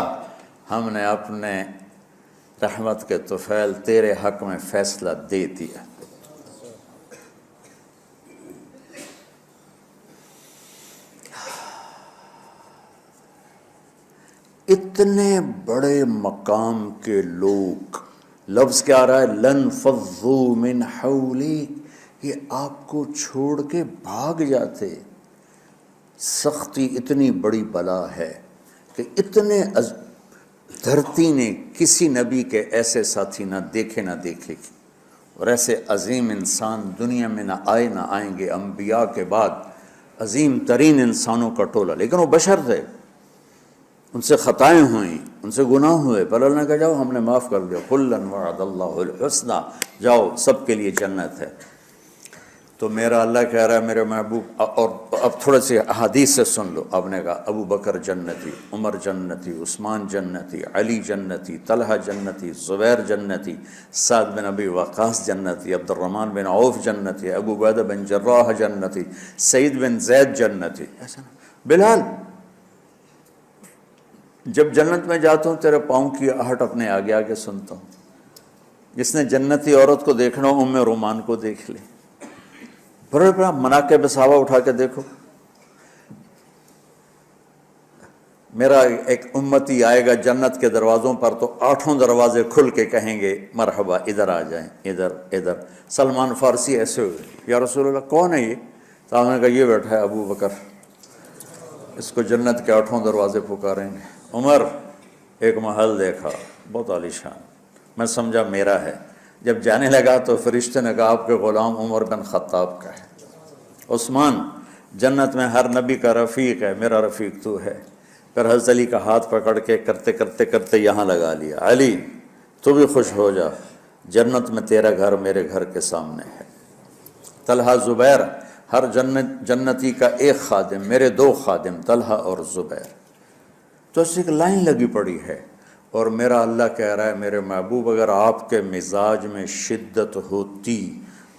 ہم نے اپنے رحمت کے طفیل تیرے حق میں فیصلہ دے دیا۔ اتنے بڑے مقام کے لوگ، لفظ کیا آ رہا ہے، لن فضوا من حولک، یہ آپ کو چھوڑ کے بھاگ جاتے۔ سختی اتنی بڑی بلا ہے کہ اتنے دھرتی نے کسی نبی کے ایسے ساتھی نہ دیکھے نہ دیکھے گی، اور ایسے عظیم انسان دنیا میں نہ آئے نہ آئیں گے۔ انبیاء کے بعد عظیم ترین انسانوں کا ٹولہ، لیکن وہ بشر تھے، ان سے خطائیں ہوئیں، ان سے گناہ ہوئے، پر اللہ نے کہا جاؤ ہم نے معاف کر دیا، کلا وعد اللہ الحسنی، جاؤ سب کے لیے جنت ہے۔ تو میرا اللہ کہہ رہا ہے میرے محبوب، اور اب تھوڑے سے احادیث سے سن لو۔ آپ نے کہا ابو بکر جنتی، عمر جنتی، عثمان جنتی، علی جنتی، طلحہ جنتی، زبیر جنتی، سعد بن ابی وقاص جنتی، عبد الرحمن بن عوف جنتی، ابو عبیدہ بن جراح جنتی، سعید بن زید جنتی، ایسا نا بلال جب جنت میں جاتا ہوں تیرے پاؤں کی آہٹ اپنے آگے آگے سنتا ہوں۔ جس نے جنتی عورت کو دیکھنا ہو ام رومان کو دیکھ لے، بڑے بڑا مناقب صحابہ اٹھا کے دیکھو۔ میرا ایک امتی آئے گا جنت کے دروازوں پر تو 8 دروازے کھل کے کہیں گے مرحبا ادھر آ جائیں، ادھر ادھر۔ سلمان فارسی ایسے ہوئے، یا رسول اللہ کون ہے یہ؟ تو آپ نے کہا یہ بیٹھا ہے ابو بکر، اس کو جنت کے 8 دروازے پکاریں گے۔ عمر ایک محل دیکھا بہت عالیشان، میں سمجھا میرا ہے۔ جب جانے لگا تو فرشتے نے کہا آپ کے غلام عمر بن خطاب کا ہے۔ عثمان جنت میں ہر نبی کا رفیق ہے، میرا رفیق تو ہے۔ پھر حضرت علی کا ہاتھ پکڑ کے کرتے کرتے کرتے یہاں لگا لیا، علی تو بھی خوش ہو جا، جنت میں تیرا گھر میرے گھر کے سامنے ہے۔ طلحہ زبیر، ہر جنتی کا ایک خادم، میرے 2 خادم طلحہ اور زبیر۔ تو اس ایک لائن لگی پڑی ہے، اور میرا اللہ کہہ رہا ہے میرے محبوب اگر آپ کے مزاج میں شدت ہوتی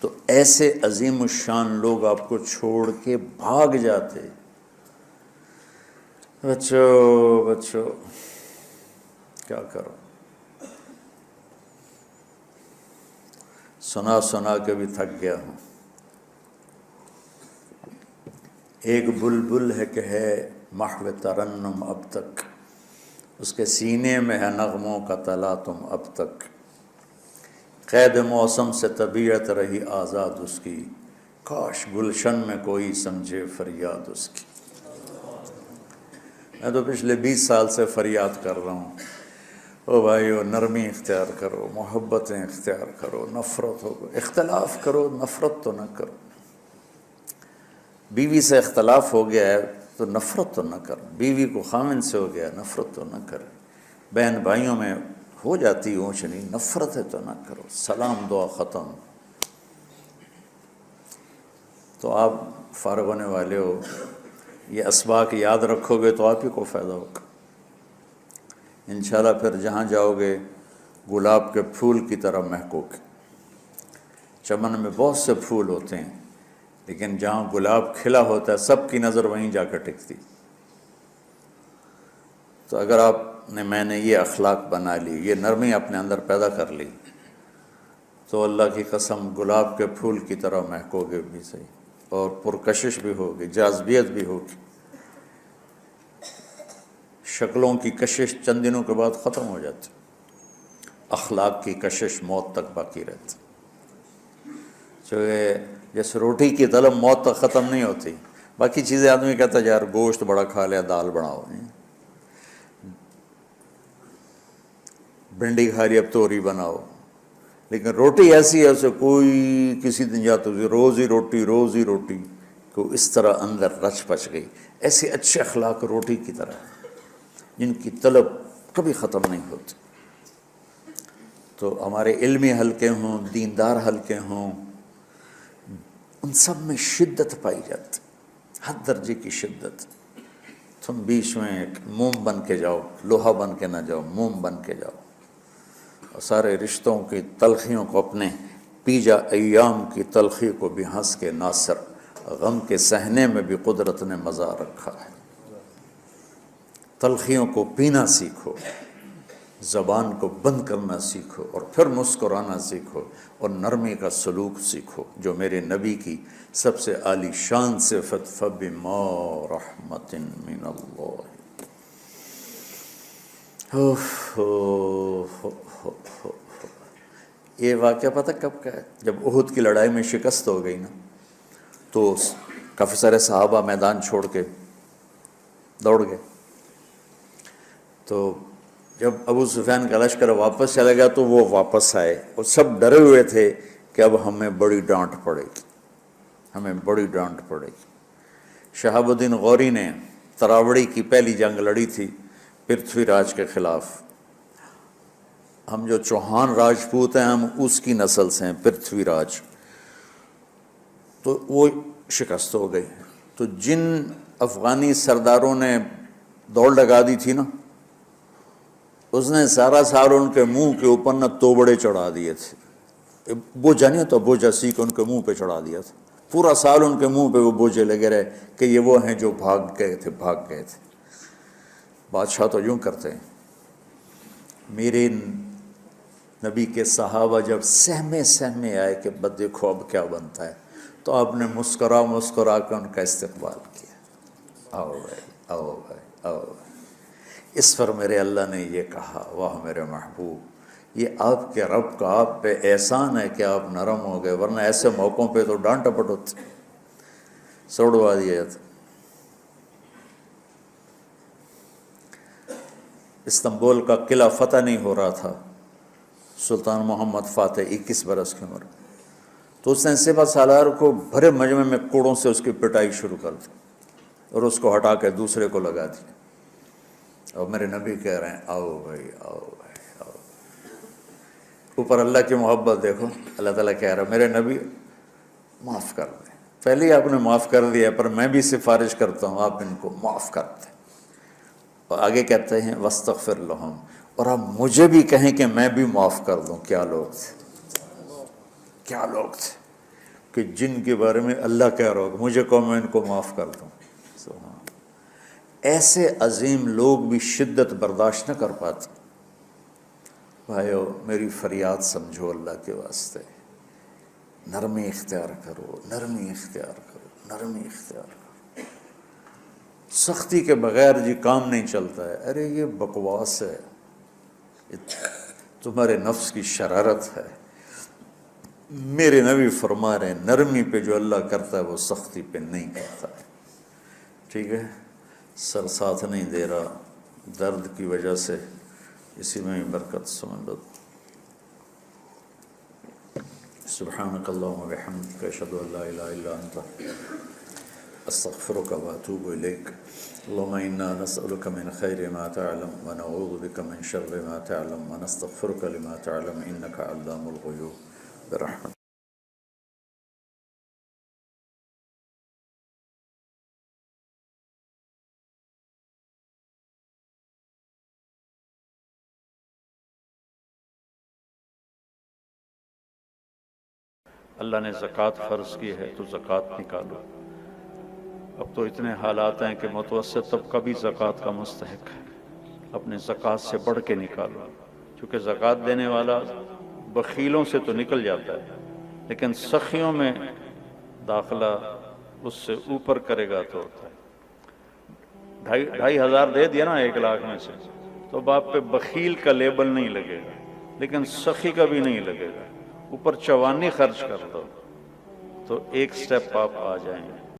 تو ایسے عظیم الشان لوگ آپ کو چھوڑ کے بھاگ جاتے۔ بچو کیا کرو، سنا سنا کے بھی تھک گیا ہوں۔ ایک بلبل ہے کہ ہے محو ترنم اب تک، اس کے سینے میں ہے نغموں کا تلاطم اب تک، قید موسم سے طبیعت رہی آزاد اس کی، کاش گلشن میں کوئی سمجھے فریاد اس کی۔ میں تو پچھلے 20 سال سے فریاد کر رہا ہوں، او بھائیو نرمی اختیار کرو، محبتیں اختیار کرو، نفرت ہو، اختلاف کرو، نفرت تو نہ کرو۔ بیوی سے اختلاف ہو گیا ہے تو نفرت تو نہ کر، بیوی کو خامن سے ہو گیا نفرت تو نہ کرے، بہن بھائیوں میں ہو جاتی اونچ نہیں، نفرت ہے تو نہ کرو، سلام دعا ختم۔ تو آپ فارغ ہونے والے ہو، یہ اسباق یاد رکھو گے تو آپ ہی کو فائدہ ہوگا انشاءاللہ۔ پھر جہاں جاؤ گے گلاب کے پھول کی طرح مہکو گے۔ چمن میں بہت سے پھول ہوتے ہیں، لیکن جہاں گلاب کھلا ہوتا ہے سب کی نظر وہیں جا کر ٹکتی۔ تو اگر میں نے یہ اخلاق بنا لی، یہ نرمی اپنے اندر پیدا کر لی، تو اللہ کی قسم گلاب کے پھول کی طرح مہکو گے بھی صحیح، اور پرکشش بھی ہوگی، جاذبیت بھی ہوگی۔ شکلوں کی کشش چند دنوں کے بعد ختم ہو جاتی، اخلاق کی کشش موت تک باقی رہتی۔ جیسے روٹی کی طلب موت تک ختم نہیں ہوتی، باقی چیزیں آدمی کہتا ہے یار گوشت بڑا کھا لیا، دال بڑھاؤ، بھنڈی کھا لی اب توری بناؤ، لیکن روٹی ایسی ہے اسے کوئی کسی دن جاتا روز ہی روٹی کو اس طرح اندر رچ پچ گئی۔ ایسے اچھے اخلاق روٹی کی طرح جن کی طلب کبھی ختم نہیں ہوتی۔ تو ہمارے علمی حلقے ہوں، دیندار حلقے ہوں، ان سب میں شدت پائی جاتی، ہر درجے کی شدت۔ تم بیچ میں ایک موم بن کے جاؤ، لوہا بن کے نہ جاؤ، موم بن کے جاؤ، اور سارے رشتوں کی تلخیوں کو اپنے پی جا، ایام کی تلخی کو بھی ہنس کے ناصر، غم کے سہنے میں بھی قدرت نے مزہ رکھا ہے۔ تلخیوں کو پینا سیکھو، زبان کو بند کرنا سیکھو، اور پھر مسکرانا سیکھو، اور نرمی کا سلوک سیکھو، جو میرے نبی کی سب سے عالی شان صفت فَبِمَا رَحْمَةٍ مِّنَ اللَّهِ۔ یہ واقعہ پتہ کب کا ہے؟ جب احد کی لڑائی میں شکست ہو گئی نا، تو کافی سارے صحابہ میدان چھوڑ کے دوڑ گئے۔ تو جب ابو سفیان کا لشکر واپس چلا گیا تو وہ واپس آئے، اور سب ڈرے ہوئے تھے کہ اب ہمیں بڑی ڈانٹ پڑے گی، ہمیں بڑی ڈانٹ پڑے گی۔ شہاب الدین غوری نے تراوڑی کی پہلی جنگ لڑی تھی پرتھوی راج کے خلاف۔ ہم جو چوہان راجپوت ہیں ہم اس کی نسل سے ہیں، پرتھوی راج، تو وہ شکست ہو گئی۔ تو جن افغانی سرداروں نے دوڑ لگا دی تھی نا، اس نے سارا سال ان کے منہ کے اوپر نہ توبڑے چڑھا دیے تھے، بوجھا نہیں ہوتا، بوجھا سیکھ ان کے منہ پہ چڑھا دیا تھا، پورا سال ان کے منہ پہ وہ بوجھے لگے رہے کہ یہ وہ ہیں جو بھاگ گئے تھے۔ بادشاہ تو یوں کرتے ہیں۔ میرے نبی کے صحابہ جب سہمے آئے کہ بس دیکھو اب کیا بنتا ہے، تو آپ نے مسکرا کے ان کا استقبال کیا، آؤ بھائی آؤ بھائی آؤ بھائی۔ اس پر میرے اللہ نے یہ کہا، واہ میرے محبوب، یہ آپ کے رب کا آپ پہ احسان ہے کہ آپ نرم ہو گئے، ورنہ ایسے موقعوں پہ تو ڈانٹ ٹپٹ ہوتی، سوڑوا دیا جاتا۔ استنبول کا قلعہ فتح نہیں ہو رہا تھا، سلطان محمد فاتح 21 برس کی عمر، تو اس نے سپہ سالار کو بھرے مجمع میں کوڑوں سے اس کی پٹائی شروع کر دی اور اس کو ہٹا کے دوسرے کو لگا دیا۔ اور میرے نبی کہہ رہے ہیں آؤ بھائی آؤ بھائی آؤ۔ اوپر اللہ کی محبت دیکھو، اللہ تعالیٰ کہہ رہا ہے میرے نبی معاف کر دیں، پہلے ہی آپ نے معاف کر دیا، پر میں بھی سفارش کرتا ہوں آپ ان کو معاف کر دیں۔ اور آگے کہتے ہیں وَاسْتَغْفِرْ لَهُمْ، اور آپ مجھے بھی کہیں کہ میں بھی معاف کر دوں۔ کیا لوگ تھے، کیا لوگ تھے کہ جن کے بارے میں اللہ کہہ رہا ہو مجھے کہو میں ان کو معاف کر دوں۔ سبحان، ایسے عظیم لوگ بھی شدت برداشت نہ کر پاتے۔ بھائیو میری فریاد سمجھو اللہ کے واسطے، نرمی اختیار کرو، نرمی اختیار کرو، نرمی اختیار کرو۔ سختی کے بغیر جی کام نہیں چلتا ہے، ارے یہ بکواس ہے، تمہارے نفس کی شرارت ہے۔ میرے نبی فرما رہے ہیں نرمی پہ جو اللہ کرتا ہے وہ سختی پہ نہیں کرتا ہے۔ ٹھیک ہے، سر ساتھ نہیں دے رہا درد کی وجہ سے، اسی میں ہی برکت سمجھ لو۔ سبحانک اللہم و بحمدک، اشہد ان لا الہ الا انت، استغفرک و اتوب الیک۔ اللہم انا نسألک من خیر ما تعلم ونعوذ بک من شر ما تعلم ونستغفرک لما تعلم انک علام الغیوب برحمتک۔ اللہ نے زکوٰۃ فرض کی ہے تو زکوٰۃ نکالو۔ اب تو اتنے حالات ہیں کہ متوسط طبقہ بھی زکوٰۃ کا مستحق ہے، اپنے زکوٰۃ سے بڑھ کے نکالو، چونکہ زکوٰۃ دینے والا بخیلوں سے تو نکل جاتا ہے لیکن سخیوں میں داخلہ اس سے اوپر کرے گا تو ہوتا ہے۔ 2,500 دے دیا نا 1,00,000 میں سے تو باپ پہ بخیل کا لیبل نہیں لگے گا، لیکن سخی کا بھی نہیں لگے گا۔ اوپر 54 خرچ کر دو تو ایک سٹیپ آپ آ جائیں گے۔